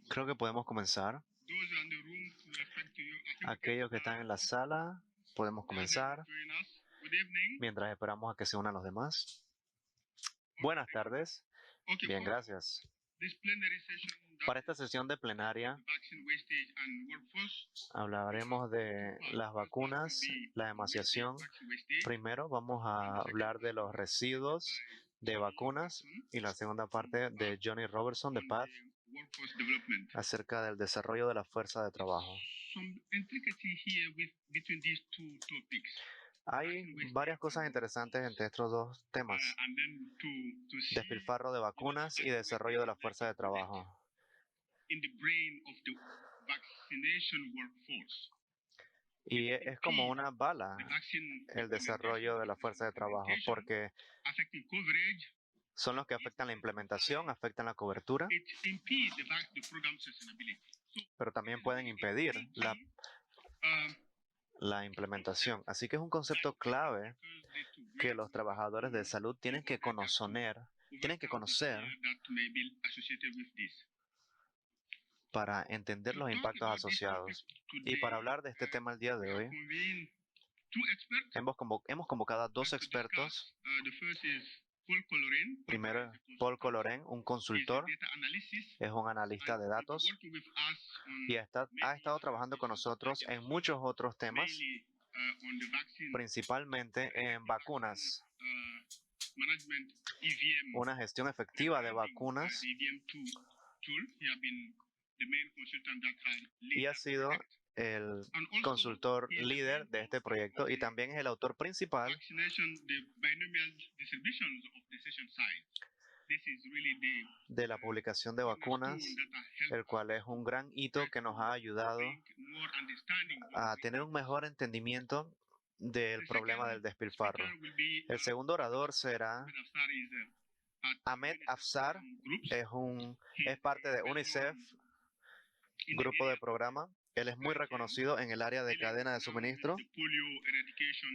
Creo que podemos comenzar. Aquellos que están en la sala, podemos comenzar mientras esperamos a que se unan los demás. Buenas tardes. Bien, gracias. Para esta sesión de plenaria hablaremos de las vacunas, la emaciación. Primero vamos a hablar de los residuos de vacunas y la segunda parte de Johnny Robertson de PATH acerca del desarrollo de la fuerza de trabajo. Hay varias cosas interesantes entre estos dos temas: despilfarro de vacunas y desarrollo de la fuerza de trabajo. Y es como una bala el desarrollo de la fuerza de trabajo, porque son los que afectan la implementación, afectan la cobertura, pero también pueden impedir la implementación. Así que es un concepto clave que los trabajadores de salud tienen que conocer para entender los impactos asociados. Y para hablar de este tema el día de hoy, hemos convocado a dos expertos. Primero, Paul Colloren, un consultor, es un analista de datos y ha estado trabajando con nosotros en muchos otros temas, principalmente en vacunas, una gestión efectiva de vacunas, y ha sido el consultor líder de este proyecto y también es el autor principal de la publicación de vacunas, el cual es un gran hito que nos ha ayudado a tener un mejor entendimiento del problema del despilfarro. El segundo orador será Ahmed Afsar, es parte de UNICEF, grupo de programa. Él es muy reconocido en el área de cadena de suministro,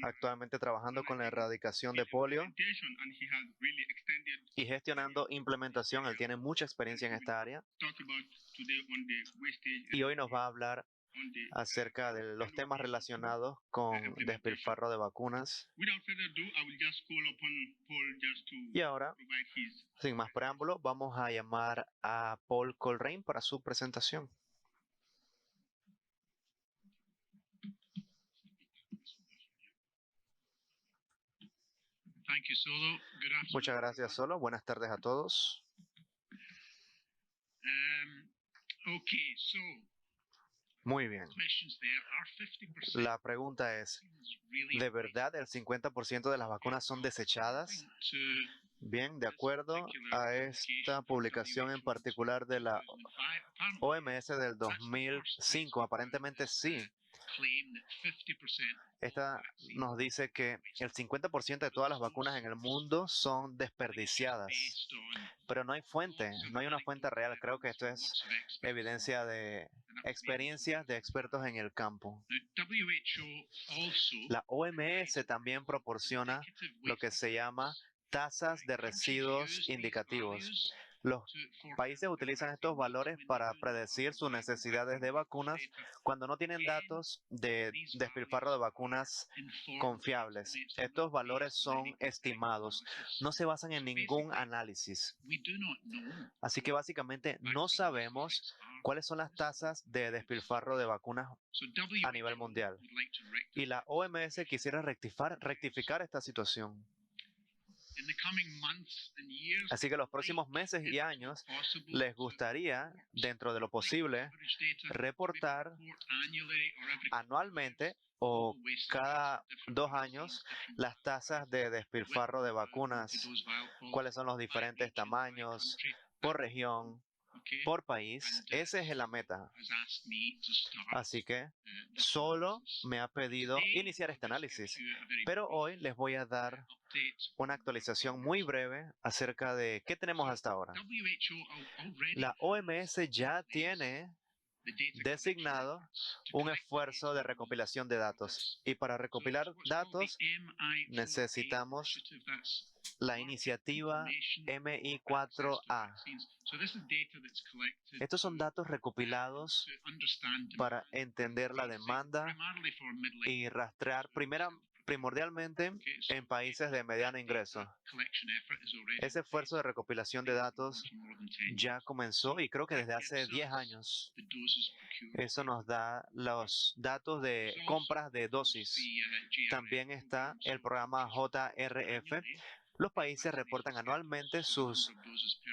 actualmente trabajando con la erradicación de polio y gestionando implementación. Él tiene mucha experiencia en esta área y hoy nos va a hablar acerca de los temas relacionados con despilfarro de vacunas. Y ahora, sin más preámbulo, vamos a llamar a Paul Colloren para su presentación. Muchas gracias, Solo. Buenas tardes a todos. Muy bien. La pregunta es, ¿de verdad el 50% de las vacunas son desechadas? Bien, de acuerdo a esta publicación en particular de la OMS del 2005, aparentemente sí. Esta nos dice que el 50% de todas las vacunas en el mundo son desperdiciadas, pero no hay una fuente real. Creo que esto es evidencia de experiencias de expertos en el campo. La OMS también proporciona lo que se llama tasas de residuos indicativos. Los países utilizan estos valores para predecir sus necesidades de vacunas cuando no tienen datos de despilfarro de vacunas confiables. Estos valores son estimados, no se basan en ningún análisis. Así que básicamente no sabemos cuáles son las tasas de despilfarro de vacunas a nivel mundial. Y la OMS quisiera rectificar esta situación. Así que los próximos meses y años les gustaría, dentro de lo posible, reportar anualmente o cada 2 años las tasas de despilfarro de vacunas, cuáles son los diferentes tamaños por región, por país. Esa es la meta. Así que Solo me ha pedido iniciar este análisis, pero hoy les voy a dar una actualización muy breve acerca de qué tenemos hasta ahora. La OMS ya tiene designado un esfuerzo de recopilación de datos. Y para recopilar datos necesitamos la iniciativa MI4A. Estos son datos recopilados para entender la demanda y rastrear primordialmente en países de mediano ingreso. Ese esfuerzo de recopilación de datos ya comenzó y creo que desde hace 10 años. Eso nos da los datos de compras de dosis. También está el programa JRF. Los países reportan anualmente sus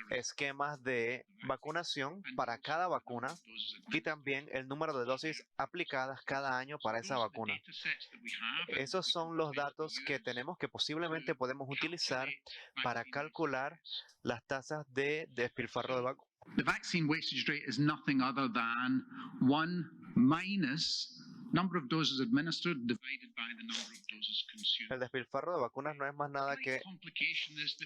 esquemas de vacunación para cada vacuna y también el número de dosis aplicadas cada año para esa vacuna. Esos son los datos que tenemos que posiblemente podemos utilizar para calcular las tasas de despilfarro de vacunas. The vaccine wastage rate is nothing other than 1 minus number of doses administered divided by the number of doses consumed. El despilfarro de vacunas no es más nada que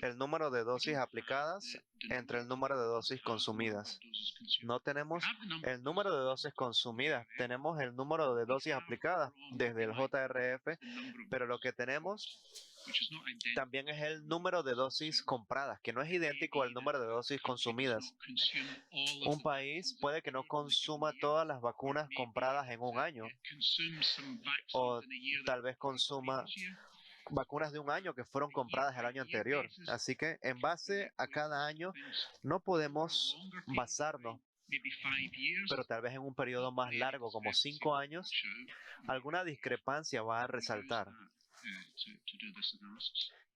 el número de dosis aplicadas entre el número de dosis consumidas. No tenemos el número de dosis consumidas, tenemos el número de dosis aplicadas desde el JRF, pero lo que tenemos también es el número de dosis compradas, que no es idéntico al número de dosis consumidas. Un país puede que no consuma todas las vacunas compradas en un año, o tal vez consuma vacunas de un año que fueron compradas el año anterior. Así que en base a cada año no podemos basarnos, pero tal vez en un periodo más largo, como 5 años, alguna discrepancia va a resaltar.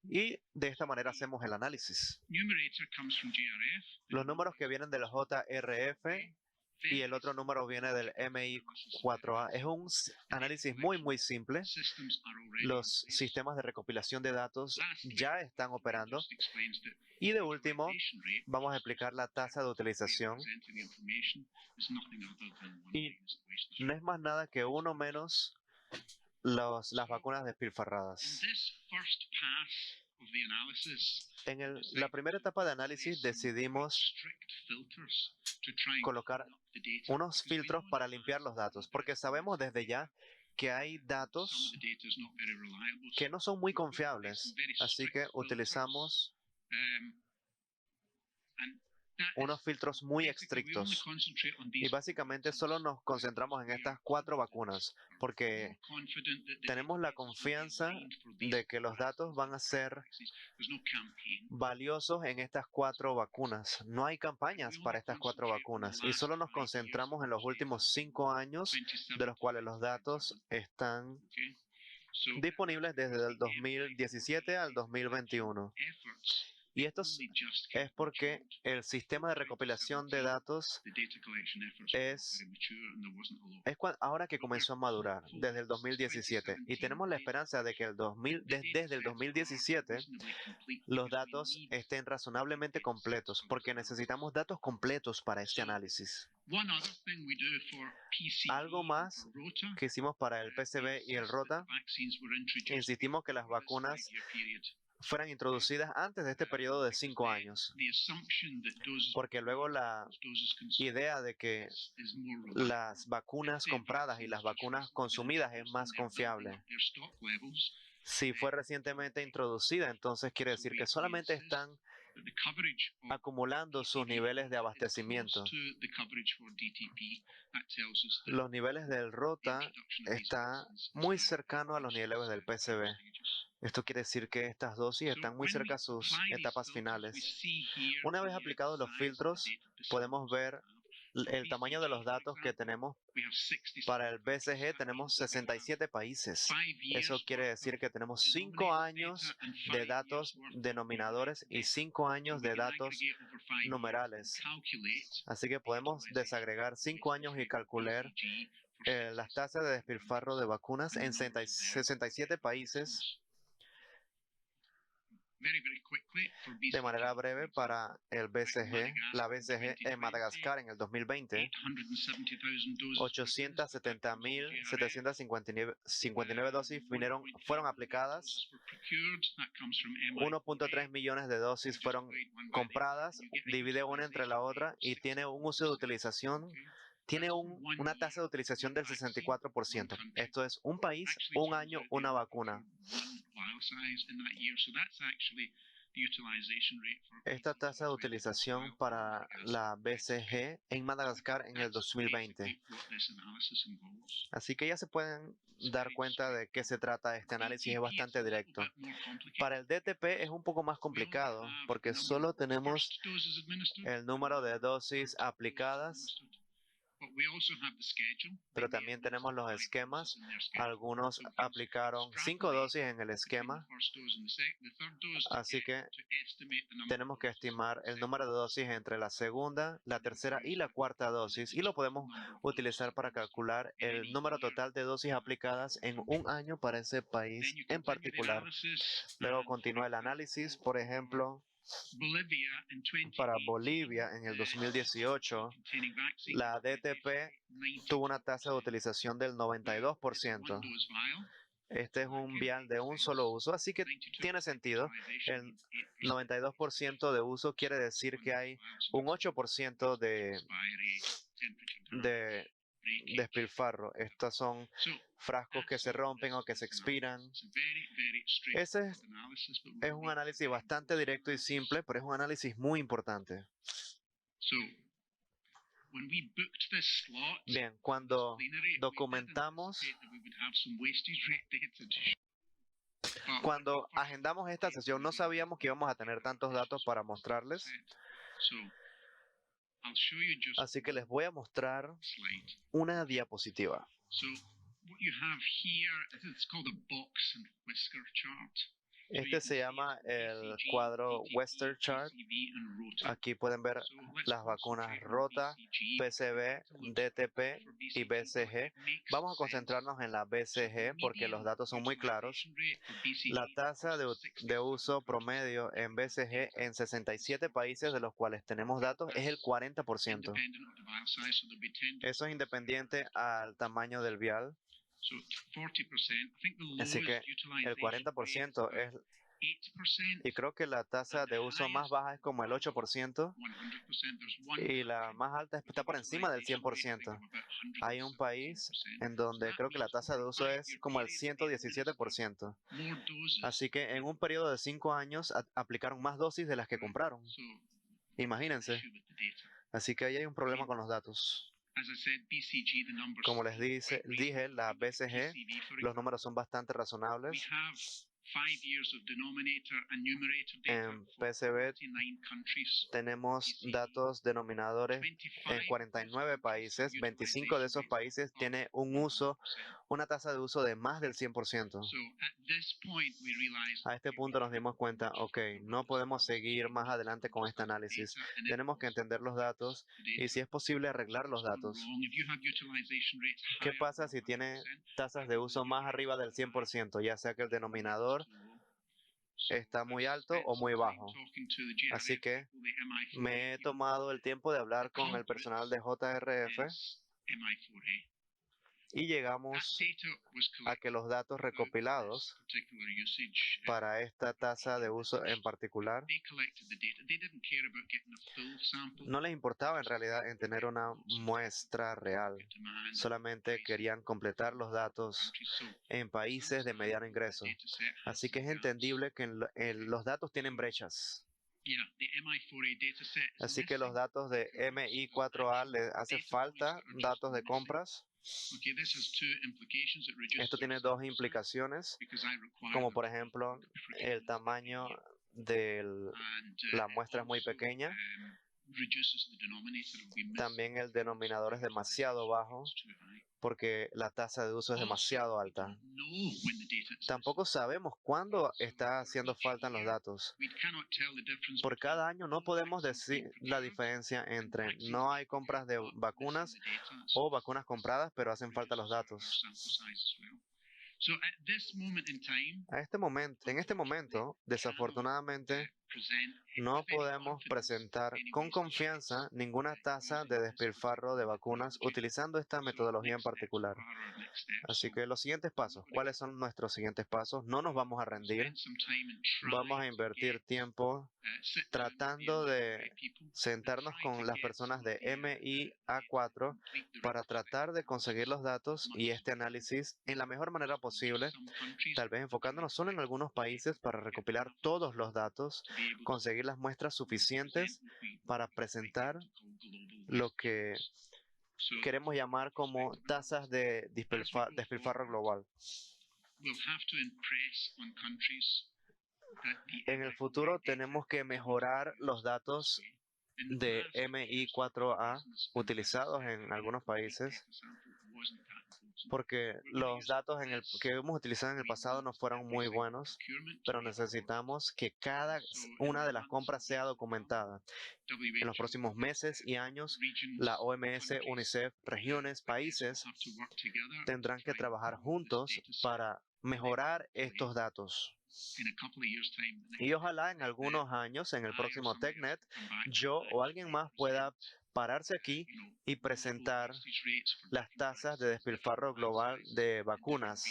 Y de esta manera hacemos el análisis. Los números que vienen del JRF y el otro número viene del MI4A. Es un análisis muy simple. Los sistemas de recopilación de datos ya están operando. Y de último, vamos a explicar la tasa de utilización. Y no es más nada que uno menos las vacunas despilfarradas. En la primera etapa de análisis decidimos colocar unos filtros para limpiar los datos, porque sabemos desde ya que hay datos que no son muy confiables, así que utilizamos unos filtros muy estrictos y básicamente solo nos concentramos en estas 4 vacunas porque tenemos la confianza de que los datos van a ser valiosos en estas 4 vacunas. No hay campañas para estas 4 vacunas y solo nos concentramos en los últimos 5 años, de los cuales los datos están disponibles desde el 2017 al 2021. Y esto es porque el sistema de recopilación de datos es ahora que comenzó a madurar, desde el 2017. Y tenemos la esperanza de que desde el 2017 los datos estén razonablemente completos, porque necesitamos datos completos para este análisis. Algo más que hicimos para el PCV y el ROTA, insistimos que las vacunas fueran introducidas antes de este periodo de 5 años, porque luego la idea de que las vacunas compradas y las vacunas consumidas es más confiable. Si fue recientemente introducida, entonces quiere decir que solamente están acumulando sus niveles de abastecimiento. Los niveles del ROTA están muy cercanos a los niveles del PCV. Esto quiere decir que estas dosis están muy cerca a sus etapas finales. Una vez aplicados los filtros, podemos ver el tamaño de los datos que tenemos. Para el BCG tenemos 67 países. Eso quiere decir que tenemos 5 años de datos denominadores y 5 años de datos numerales. Así que podemos desagregar 5 años y calcular las tasas de despilfarro de vacunas en 67 países. De manera breve, para el BCG, la BCG en Madagascar en el 2020, 870.759 dosis fueron aplicadas, 1.3 millones de dosis fueron compradas, divide una entre la otra y tiene un uso de utilización tiene una tasa de utilización del 64%. Esto es un país, un año, una vacuna. Esta tasa de utilización para la BCG en Madagascar en el 2020. Así que ya se pueden dar cuenta de qué se trata este análisis, es bastante directo. Para el DTP es un poco más complicado porque solo tenemos el número de dosis aplicadas, pero también tenemos los esquemas. Algunos aplicaron 5 dosis en el esquema, así que tenemos que estimar el número de dosis entre la segunda, la tercera y la cuarta dosis, y lo podemos utilizar para calcular el número total de dosis aplicadas en un año para ese país en particular. Luego continúa el análisis, por ejemplo, para Bolivia en el 2018, la DTP tuvo una tasa de utilización del 92%. Este es un vial de un solo uso, así que tiene sentido. El 92% de uso quiere decir que hay un 8% de despilfarro. Estos son frascos que se rompen o que se expiran. Ese es un análisis bastante directo y simple, pero es un análisis muy importante. Bien, cuando documentamos, cuando agendamos esta sesión, no sabíamos que íbamos a tener tantos datos para mostrarles. Así que les voy a mostrar una diapositiva. Este se llama el cuadro Western Chart. Aquí pueden ver las vacunas ROTA, PCV, DTP y BCG. Vamos a concentrarnos en la BCG porque los datos son muy claros. La tasa de uso promedio en BCG en 67 países de los cuales tenemos datos es el 40%. Eso es independiente al tamaño del vial. Así que el 40% es, y creo que la tasa de uso más baja es como el 8%, y la más alta está por encima del 100%. Hay un país en donde creo que la tasa de uso es como el 117%. Así que en un periodo de 5 años aplicaron más dosis de las que compraron. Imagínense. Así que ahí hay un problema con los datos. Como les dije, la BCG, los números son bastante razonables. En PCV tenemos datos denominadores en 49 países. 25 de esos países tienen una tasa de uso de más del 100%. A este punto nos dimos cuenta, ok, no podemos seguir más adelante con este análisis. Tenemos que entender los datos y si es posible arreglar los datos. ¿Qué pasa si tiene tasas de uso más arriba del 100%, ya sea que el denominador está muy alto o muy bajo? Así que me he tomado el tiempo de hablar con el personal de JRF y llegamos a que los datos recopilados para esta tasa de uso en particular no les importaba en realidad en tener una muestra real. Solamente querían completar los datos en países de mediano ingreso. Así que es entendible que los datos tienen brechas. Así que los datos de MI4A les hace falta datos de compras. Esto tiene dos implicaciones, como por ejemplo el tamaño de la muestra es muy pequeña. También el denominador es demasiado bajo porque la tasa de uso es demasiado alta. Tampoco sabemos cuándo está haciendo falta los datos. Por cada año no podemos decir la diferencia entre no hay compras de vacunas o vacunas compradas, pero hacen falta los datos. En este momento, desafortunadamente, No podemos presentar con confianza ninguna tasa de despilfarro de vacunas utilizando esta metodología en particular. Así que los siguientes pasos, ¿cuáles son nuestros siguientes pasos? No nos vamos a rendir. Vamos a invertir tiempo tratando de sentarnos con las personas de MIA4 para tratar de conseguir los datos y este análisis en la mejor manera posible, tal vez enfocándonos solo en algunos países para recopilar todos los datos, conseguir las muestras suficientes para presentar lo que queremos llamar como tasas de despilfarro global. En el futuro tenemos que mejorar los datos de MI4A utilizados en algunos países, porque los datos que hemos utilizado en el pasado no fueron muy buenos, pero necesitamos que cada una de las compras sea documentada. En los próximos meses y años, la OMS, UNICEF, regiones, países tendrán que trabajar juntos para mejorar estos datos. Y ojalá en algunos años, en el próximo TechNet, yo o alguien más pueda pararse aquí y presentar las tasas de despilfarro global de vacunas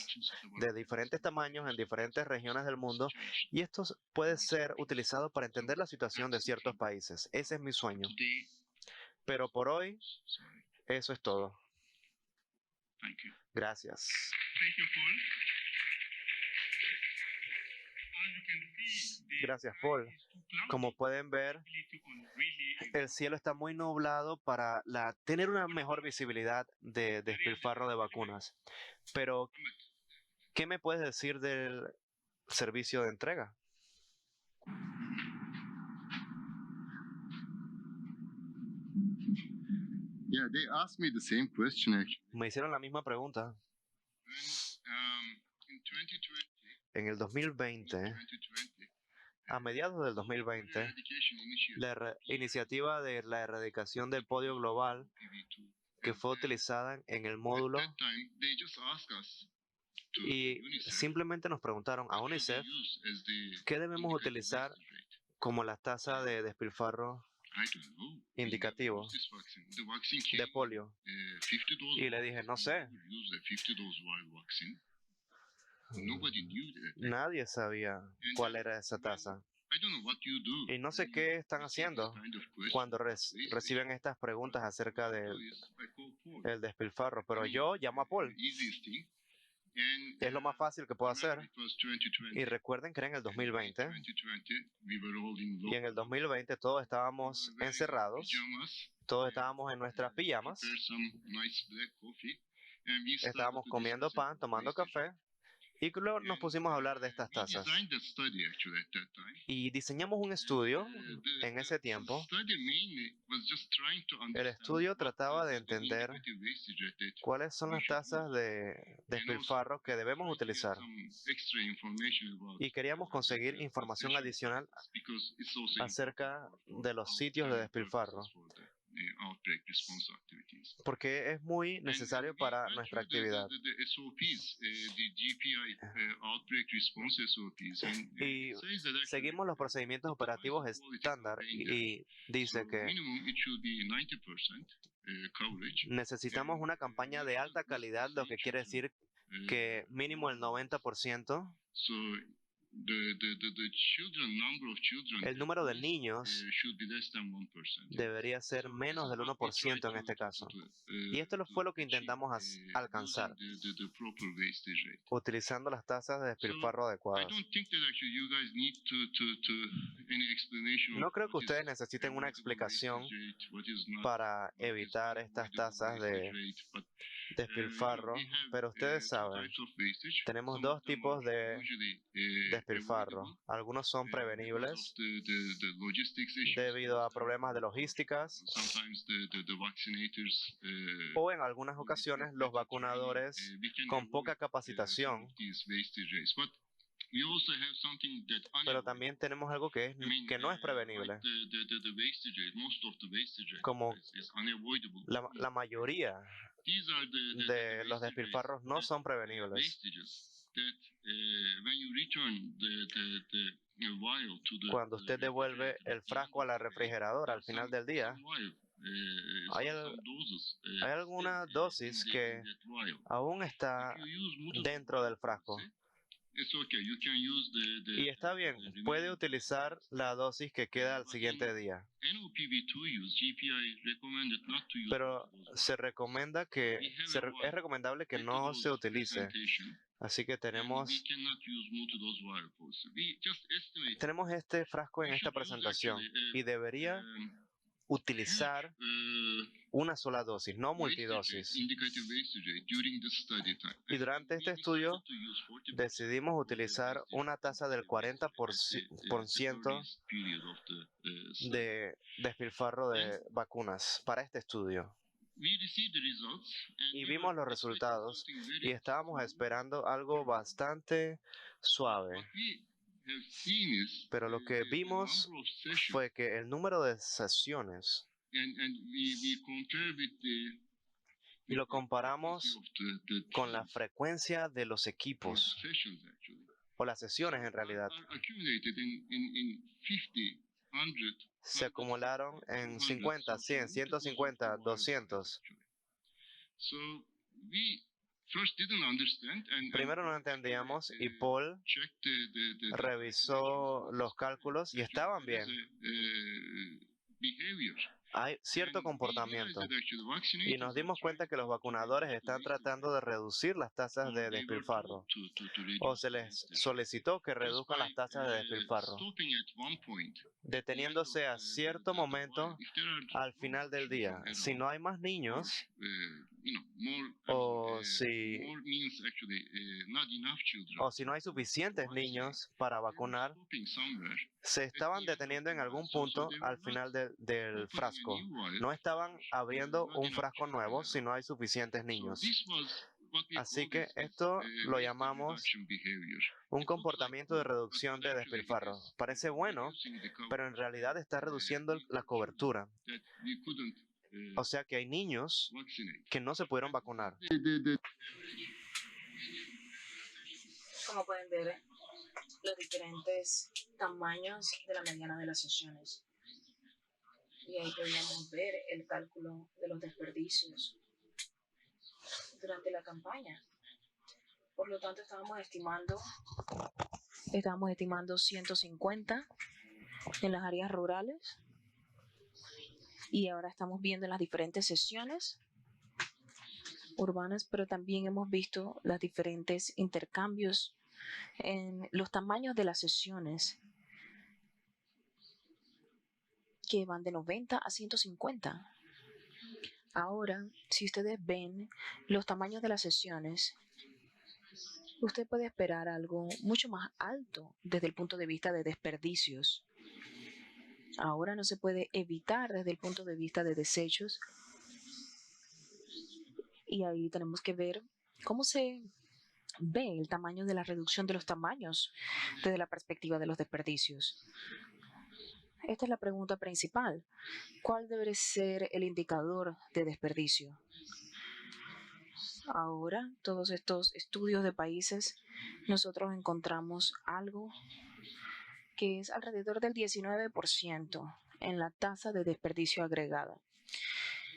de diferentes tamaños en diferentes regiones del mundo, y esto puede ser utilizado para entender la situación de ciertos países. Ese es mi sueño. Pero por hoy, eso es todo. Gracias. Gracias, Paul. Como pueden ver, el cielo está muy nublado para tener una mejor visibilidad de despilfarro de vacunas. Pero, ¿qué me puedes decir del servicio de entrega? Yeah, they asked me the same question actually. Me hicieron la misma pregunta. In 2020, En el 2020, a mediados del 2020, eradication initiative, la iniciativa de la erradicación del podio global, que fue utilizada en el módulo, at that time, they just asked us to y UNICEF, simplemente nos preguntaron a what should we UNICEF use as the qué debemos indicative utilizar wastage rate? como la tasa de despilfarro I don't know. indicativo This vaccine, the vaccine de came, polio. 50 doses. Y le dije, no sé, Use a 50 dose vial vaccine. Nobody knew that. nadie sabía cuál era esa tasa. I don't know what you do. Y no sé qué están haciendo Kind of question. cuando reciben estas preguntas acerca So del yes, I call Paul. despilfarro, pero yo llamo a Paul. Easiest thing. And, Es lo más fácil que puedo hacer. it was 2020. Y recuerden que era en el 2020, 2020, we were all in y en el 2020 todos estábamos encerrados, pajamas, todos estábamos en nuestras pijamas, prepared some nice black coffee, and we started estábamos to comiendo discuss pan, tomando wastage. café, y luego nos pusimos a hablar de estas We tasas. designed that study actually at that time. Y diseñamos un estudio en ese tiempo. Study mainly was just trying to El understand estudio what trataba is de the entender indicative wastage rate that cuáles son las tasas de despilfarro que debemos try to get utilizar. some extra information about Y queríamos conseguir información adicional because it's also acerca de los sitios de despilfarro, for the outbreak response activities. porque es muy necesario para nuestra actividad. The SOPs, the GPI outbreak response SOPs, and Y it says that actually seguimos los procedimientos operativos estándar y dice que minimum it should be 90% coverage. necesitamos una campaña de alta calidad, lo que quiere decir que mínimo el 90%, So the children, number of children el número de niños should be less than 1%. debería ser menos del 1% en este caso. Y esto fue lo que intentamos alcanzar, The proper wastage rate. utilizando las tasas de despilfarro I adecuadas. don't think that actually you guys need to any explanation. No of creo que what is ustedes necesiten una avoidable explicación wastage rate, what is not para avoidable evitar estas wastage tasas de rate, but, despilfarro, we have, pero ustedes two saben, types of wastage. tenemos Some dos of them tipos are de usually, despilfarro. avoidable, Algunos son because prevenibles of the logistics issues, debido a problemas de logísticas, sometimes the vaccinators o en algunas ocasiones los vacunadores we can con avoid, poca some capacitación. of these wastage rates. But we also have something that Pero unavoidable. también tenemos algo que no es prevenible. Like the wastage rate, most of the wastage rate Como is unavoidable. la mayoría These are de los despilfarros no son prevenibles. wastages Cuando usted devuelve el frasco a la refrigeradora al final del día, hay alguna dosis que aún está dentro del frasco. Y está bien, puede utilizar la dosis que queda al siguiente día. Pero es recomendable que no se utilice. Así que tenemos este frasco en esta presentación y debería utilizar una sola dosis, no multidosis. Y durante este estudio decidimos utilizar una tasa del 40% de despilfarro de vacunas para este estudio. Y vimos los resultados y estábamos esperando algo bastante suave. Pero lo que vimos fue que el número de sesiones, y lo comparamos con la frecuencia de los equipos, o las sesiones en realidad, se acumularon en 50, 100, 150, 200. Primero no entendíamos y Paul revisó los cálculos y estaban bien. Hay cierto comportamiento y nos dimos cuenta que los vacunadores están tratando de reducir las tasas de despilfarro, o se les solicitó que reduzcan las tasas de despilfarro, deteniéndose a cierto momento al final del día. Si no hay más niños, o si no hay suficientes niños para vacunar, se estaban deteniendo en algún punto al final del frasco. No estaban abriendo un frasco nuevo si no hay suficientes niños. Así que esto lo llamamos un comportamiento de reducción de despilfarro. Parece bueno, pero en realidad está reduciendo la cobertura. O sea que hay niños que no se pudieron vacunar. Como pueden ver, los diferentes tamaños de la mediana de las sesiones. Y ahí podemos ver el cálculo de los desperdicios durante la campaña. Por lo tanto, estábamos estimando 150 en las áreas rurales. Y ahora estamos viendo en las diferentes sesiones urbanas, pero también hemos visto los diferentes intercambios en los tamaños de las sesiones, que van de 90 a 150. Ahora, si ustedes ven los tamaños de las sesiones, usted puede esperar algo mucho más alto desde el punto de vista de desperdicios. Ahora no se puede evitar desde el punto de vista de desechos. Y ahí tenemos que ver cómo se ve el tamaño de la reducción de los tamaños desde la perspectiva de los desperdicios. Esta es la pregunta principal. ¿Cuál debe ser el indicador de desperdicio? Ahora, todos estos estudios de países, nosotros encontramos algo que es alrededor del 19% en la tasa de desperdicio agregada,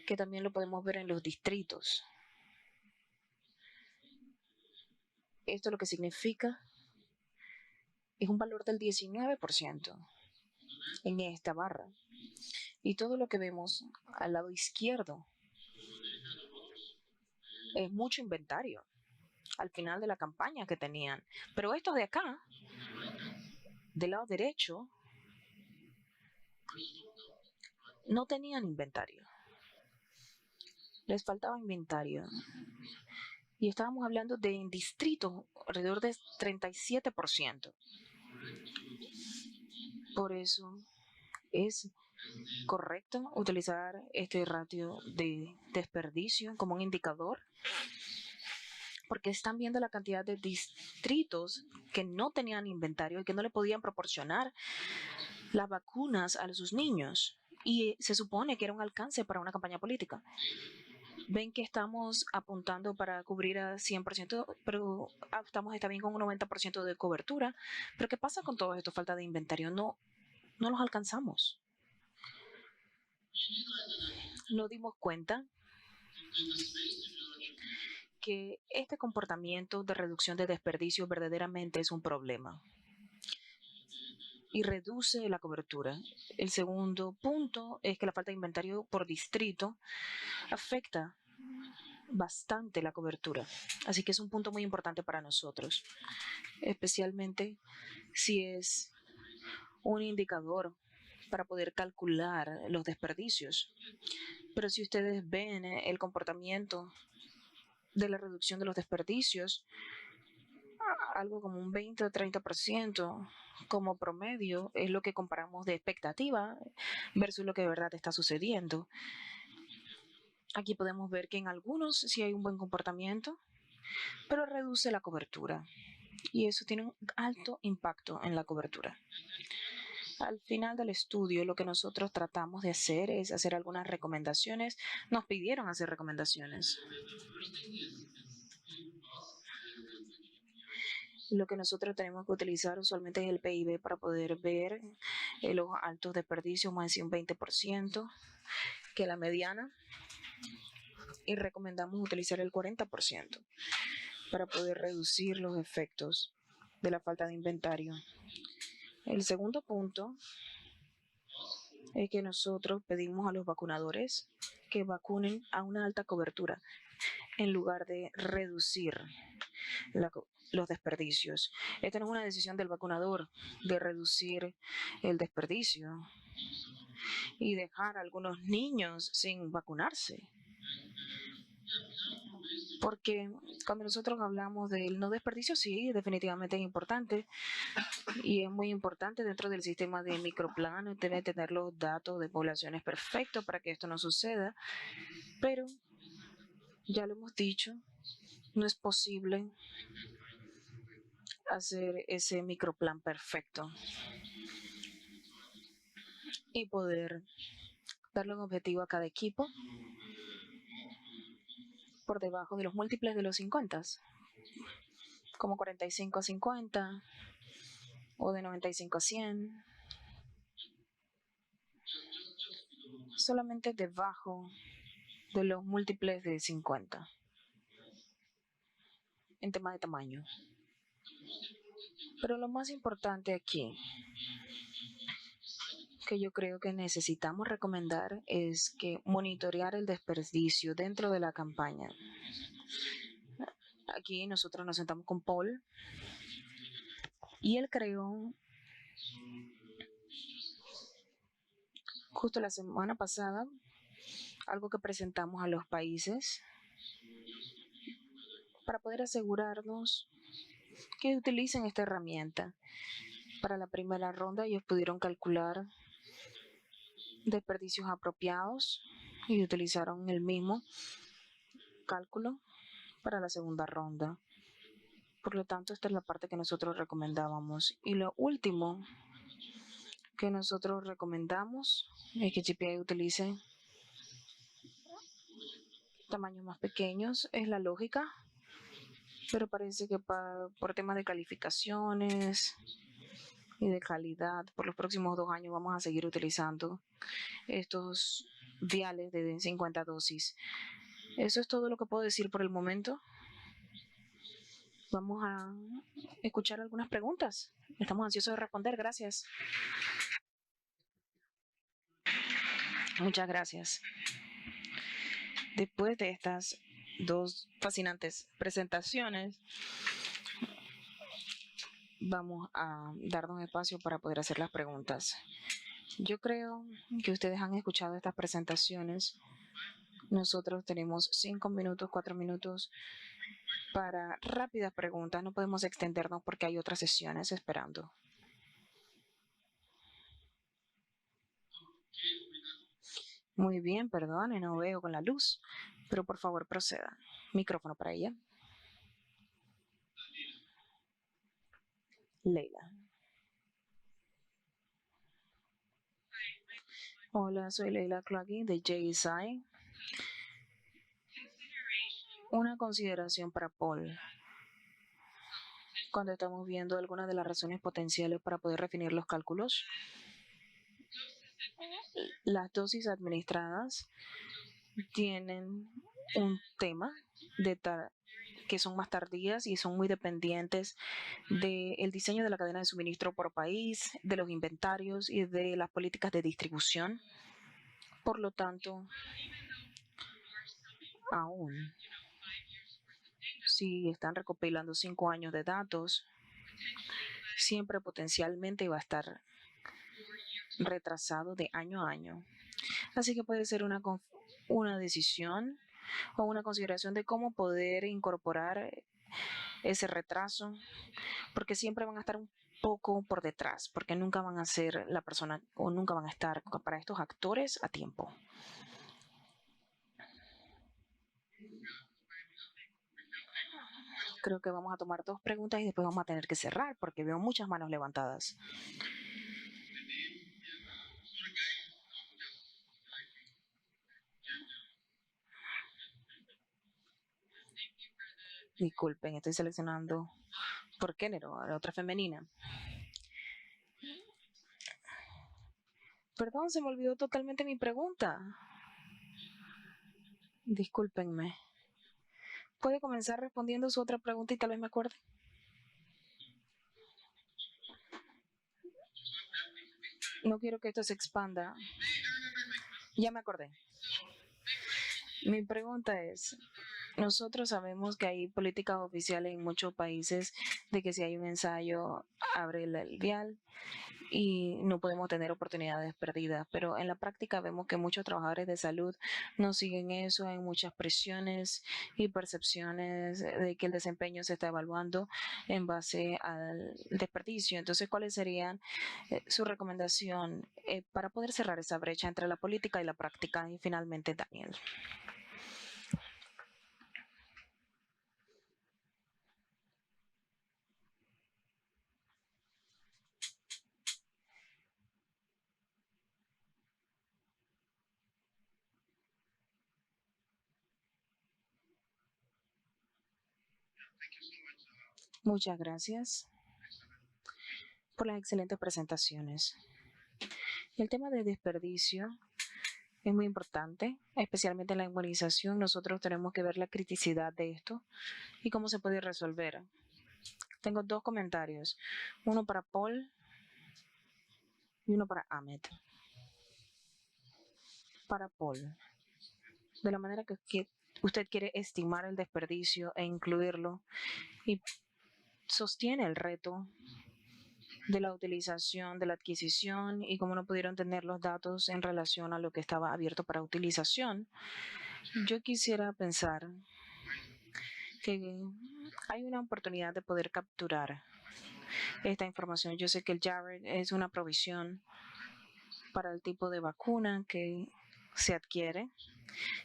que también lo podemos ver en los distritos. Esto lo que significa es un valor del 19% en esta barra. Y todo lo que vemos al lado izquierdo es mucho inventario al final de la campaña que tenían. Pero estos de acá, del lado derecho, no tenían inventario. Les faltaba inventario. Y estábamos hablando de en distritos alrededor de 37%. Por eso es correcto utilizar este ratio de desperdicio como un indicador, porque están viendo la cantidad de distritos que no tenían inventario y que no le podían proporcionar las vacunas a sus niños. Y se supone que era un alcance para una campaña política. ven que estamos apuntando para cubrir a 100%, pero está bien con un 90% de cobertura. Pero ¿qué pasa con todo esto? Falta de inventario. No los alcanzamos. Nos dimos cuenta que este comportamiento de reducción de desperdicio verdaderamente es un problema y reduce la cobertura. El segundo punto es que la falta de inventario por distrito afecta bastante la cobertura. Así que es un punto muy importante para nosotros, especialmente si es un indicador para poder calcular los desperdicios. Pero si ustedes ven el comportamiento de la reducción de los desperdicios, algo como un 20 o 30% como promedio es lo que comparamos de expectativa versus lo que de verdad está sucediendo. Aquí podemos ver que en algunos sí hay un buen comportamiento, pero reduce la cobertura y eso tiene un alto impacto en la cobertura. Al final del estudio, lo que nosotros tratamos de hacer es hacer algunas recomendaciones. Nos pidieron hacer recomendaciones. Lo que nosotros tenemos que utilizar usualmente es el PIB para poder ver los altos desperdicios, más de un 20%, que la mediana. Y recomendamos utilizar el 40% para poder reducir los efectos de la falta de inventario. El segundo punto es que nosotros pedimos a los vacunadores que vacunen a una alta cobertura en lugar de reducir los desperdicios. Esta no es una decisión del vacunador de reducir el desperdicio y dejar a algunos niños sin vacunarse. Porque cuando nosotros hablamos del no desperdicio, sí, definitivamente es importante y es muy importante dentro del sistema de microplan. Debe tener los datos de poblaciones perfectos para que esto no suceda, pero ya lo hemos dicho, no es posible hacer ese microplan perfecto y poder darle un objetivo a cada equipo por debajo de los múltiples de los 50, como 45 a 50 o de 95 a 100, solamente debajo de los múltiples de 50 en tema de tamaño. Pero lo más importante aquí que yo creo que necesitamos recomendar es que monitorear el desperdicio dentro de la campaña. Aquí nosotros nos sentamos con Paul y él creó justo la semana pasada algo que presentamos a los países para poder asegurarnos que utilicen esta herramienta. Para la primera ronda ellos pudieron calcular desperdicios apropiados y utilizaron el mismo cálculo para la segunda ronda. Por lo tanto, esta es la parte que nosotros recomendábamos. Y lo último que nosotros recomendamos es que GPI utilice tamaños más pequeños. Es la lógica, pero parece que por temas de calificaciones y de calidad, por los próximos 2 años vamos a seguir utilizando estos viales de 50 dosis. Eso es todo lo que puedo decir por el momento. Vamos a escuchar algunas preguntas. Estamos ansiosos de responder. Gracias. Muchas gracias. Después de estas 2 fascinantes presentaciones, vamos a darnos espacio para poder hacer las preguntas. Yo creo que ustedes han escuchado estas presentaciones. Nosotros tenemos 5 minutos, 4 minutos para rápidas preguntas. No podemos extendernos porque hay otras sesiones esperando. Muy bien, perdone, no veo con la luz, pero por favor proceda. Micrófono para ella. Leila. Hola, soy Leila Cloggy de JSI. Una consideración para Paul. Cuando estamos viendo algunas de las razones potenciales para poder definir los cálculos, las dosis administradas tienen un tema de que son más tardías y son muy dependientes del diseño de la cadena de suministro por país, de los inventarios y de las políticas de distribución. Por lo tanto, aún si están recopilando 5 años de datos, siempre potencialmente va a estar retrasado de año a año. Así que puede ser una decisión o una consideración de cómo poder incorporar ese retraso, porque siempre van a estar un poco por detrás, porque nunca van a ser la persona o nunca van a estar para estos actores a tiempo. Creo que vamos a tomar 2 preguntas y después vamos a tener que cerrar porque veo muchas manos levantadas. Disculpen, estoy seleccionando por género, la otra femenina. Perdón, se me olvidó totalmente mi pregunta. Discúlpenme. ¿Puede comenzar respondiendo su otra pregunta y tal vez me acuerde? No quiero que esto se expanda. Ya me acordé. Mi pregunta es, nosotros sabemos que hay políticas oficiales en muchos países de que si hay un ensayo, abre el vial y no podemos tener oportunidades perdidas, pero en la práctica vemos que muchos trabajadores de salud no siguen eso, hay muchas presiones y percepciones de que el desempeño se está evaluando en base al desperdicio. Entonces, ¿cuáles serían su recomendación para poder cerrar esa brecha entre la política y la práctica? Y finalmente, Daniel. Muchas gracias por las excelentes presentaciones. El tema de desperdicio es muy importante, especialmente en la inmunización. Nosotros tenemos que ver la criticidad de esto y cómo se puede resolver. Tengo 2 comentarios, uno para Paul y uno para Ahmed. Para Paul, de la manera que usted quiere estimar el desperdicio e incluirlo y sostiene el reto de la utilización, de la adquisición y cómo no pudieron tener los datos en relación a lo que estaba abierto para utilización. Yo quisiera pensar que hay una oportunidad de poder capturar esta información. Yo sé que el Jared es una provisión para el tipo de vacuna que se adquiere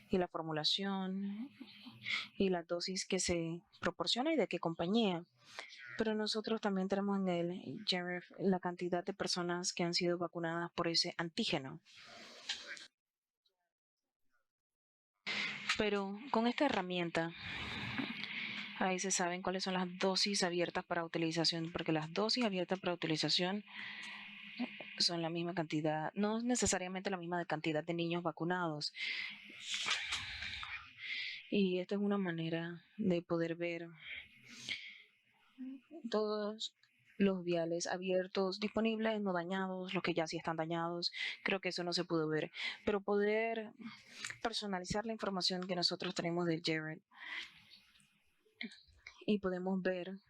y la formulación y la dosis que se proporciona y de qué compañía. Pero nosotros también tenemos en el Jared la cantidad de personas que han sido vacunadas por ese antígeno. Pero con esta herramienta, ahí se saben cuáles son las dosis abiertas para utilización, porque las dosis abiertas para utilización son la misma cantidad, no necesariamente la misma cantidad de niños vacunados. Y esta es una manera de poder ver todos los viales abiertos, disponibles, no dañados, los que ya sí están dañados. Creo que eso no se pudo ver. Pero poder personalizar la información que nosotros tenemos del Jared y podemos ver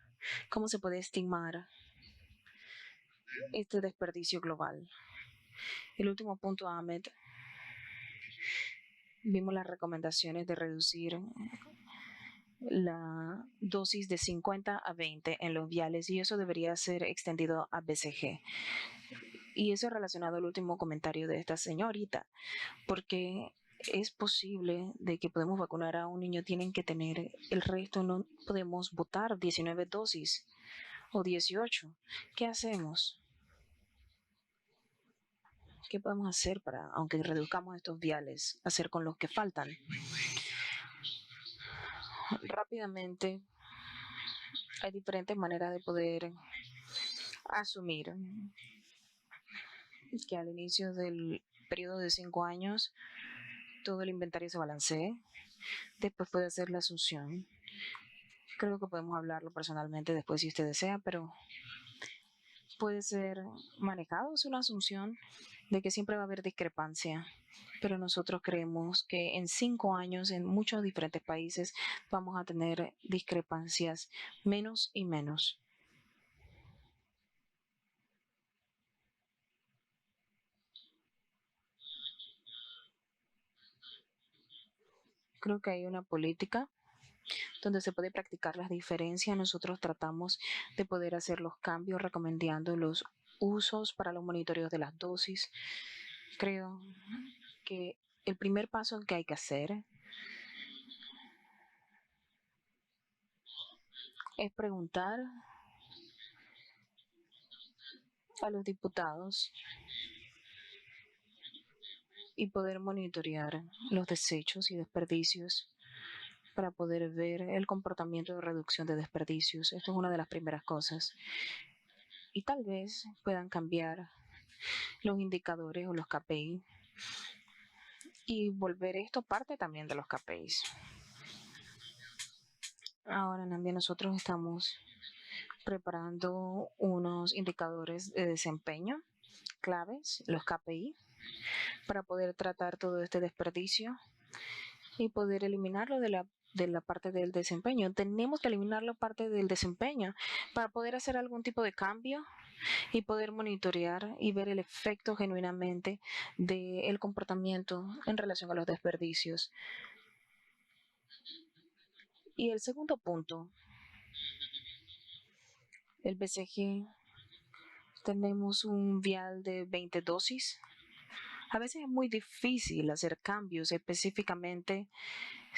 cómo se puede estimar este desperdicio global. El último punto, Ahmed, vimos las recomendaciones de reducir la dosis de 50 a 20 en los viales y eso debería ser extendido a BCG. Y eso es relacionado al último comentario de esta señorita, porque es posible de que podemos vacunar a un niño, tienen que tener el resto, no podemos botar 19 dosis o 18. ¿Qué hacemos? ¿Qué podemos hacer para, aunque reduzcamos estos viales, hacer con los que faltan? rápidamente, hay diferentes maneras de poder asumir que al inicio del periodo de 5 años todo el inventario se balancee. Después puede hacer la asunción. Creo que podemos hablarlo personalmente después si usted desea, pero puede ser manejado, es una asunción de que siempre va a haber discrepancia. Pero nosotros creemos que en 5 años, en muchos diferentes países, vamos a tener discrepancias menos y menos. Creo que hay una política donde se puede practicar las diferencias. Nosotros tratamos de poder hacer los cambios recomendando los usos para los monitoreos de las dosis. Creo que el primer paso que hay que hacer es preguntar a los diputados y poder monitorear los desechos y desperdicios para poder ver el comportamiento de reducción de desperdicios. Esto es una de las primeras cosas. Y tal vez puedan cambiar los indicadores o los KPI y volver esto parte también de los KPIs. Ahora también nosotros estamos preparando unos indicadores de desempeño claves, los KPI, para poder tratar todo este desperdicio y poder eliminarlo de la parte del desempeño. Tenemos que eliminar la parte del desempeño para poder hacer algún tipo de cambio y poder monitorear y ver el efecto genuinamente del comportamiento en relación a los desperdicios. Y el segundo punto, el BCG, tenemos un vial de 20 dosis. A veces es muy difícil hacer cambios, específicamente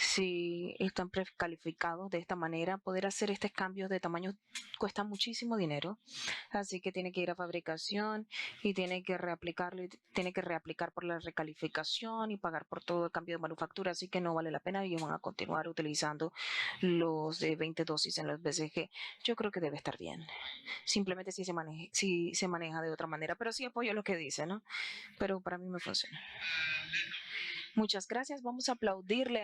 si están precalificados de esta manera. Poder hacer estos cambios de tamaño cuesta muchísimo dinero, así que tiene que ir a fabricación y tiene que reaplicarlo, y tiene que reaplicar por la recalificación y pagar por todo el cambio de manufactura, así que no vale la pena y van a continuar utilizando los de 20 dosis en los BCG. Yo creo que debe estar bien. Simplemente si se maneja de otra manera, pero sí apoyo lo que dice, ¿no? Pero para mí me funciona. Muchas gracias. Vamos a aplaudirle